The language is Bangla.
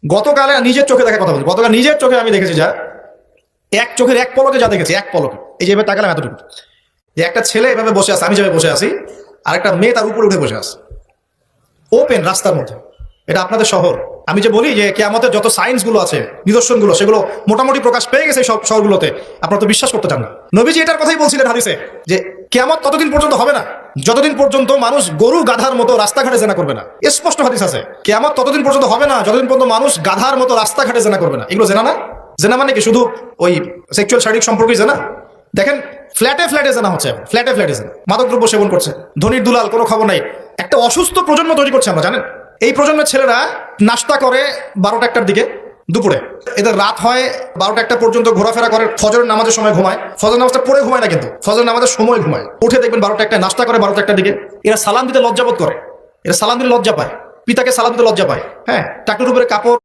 গতকালে নিজের চোখে দেখা কথা বলছি, গতকাল নিজের চোখে আমি দেখেছি, যা এক চোখের এক পলকে যা দেখেছি, এক পলকে, এই যে এভাবে তাকালাম এতটুকু, যে একটা ছেলে এভাবে বসে আছে, আমি যেভাবে বসে আছি, আর একটা মেয়ে তার উপরে উঠে বসে আছে ওপেন রাস্তার মধ্যে। এটা আপনাদের শহর। আমি যে বলি যে কিয়ামতের যত সায়েন্স গুলো আছে, নিদর্শনগুলো, সেগুলো মোটামুটি প্রকাশ পেয়ে গেছে সব শহরগুলোতে, আপনারা তো বিশ্বাস করতে চান না। নবীজি এটার কথাই বলছিলেন হাদিসে, যে কিয়ামত ততদিন পর্যন্ত হবে না যতদিন পর্যন্ত মানুষ গরু গাধার মতো রাস্তাঘাটে জেনা করবে না। স্পষ্ট হাদিস আছে, কিয়ামত ততদিন পর্যন্ত হবে না যতদিন পর্যন্ত মানুষ গাধার মতো রাস্তাঘাটে জেনা করবে না। এগুলো জেনা না? জেনা মানে কি শুধু ওই সেক্সুয়াল শারীরিক সম্পর্কই জেনা? দেখেন ফ্ল্যাটে ফ্ল্যাটে জানা হচ্ছে, ফ্ল্যাটে ফ্ল্যাটে জানা, মাদকদ্রব্য সেবন করছে, ধনীর দুলাল, কোনো খবর নাই। একটা অসুস্থ প্রজন্ম তৈরি করছে আমরা, জানেন? এই প্রজন্মের ছেলেরা নাস্তা করে 12টা 1টার দিকে দুপুরে, এদের রাত হয় 12টা 1টা পর্যন্ত, ঘোরাফেরা করে, ফজরের নামাজের সময় ঘুমায়, ফজর নামাজটা পড়ে ঘুমায় না, কিন্তু ফজর নামাজের সময় ঘুমায়, উঠে দেখবেন 12টা 1টায় নাস্তা করে, 12টা 1টার দিকে। এরা সালাম দিতে লজ্জাবোধ করে, এরা সালাম দিতে লজ্জা পায়, পিতাকে সালাম দিতে লজ্জা পায়, হ্যাঁ, টাকটুর উপরে কাপড়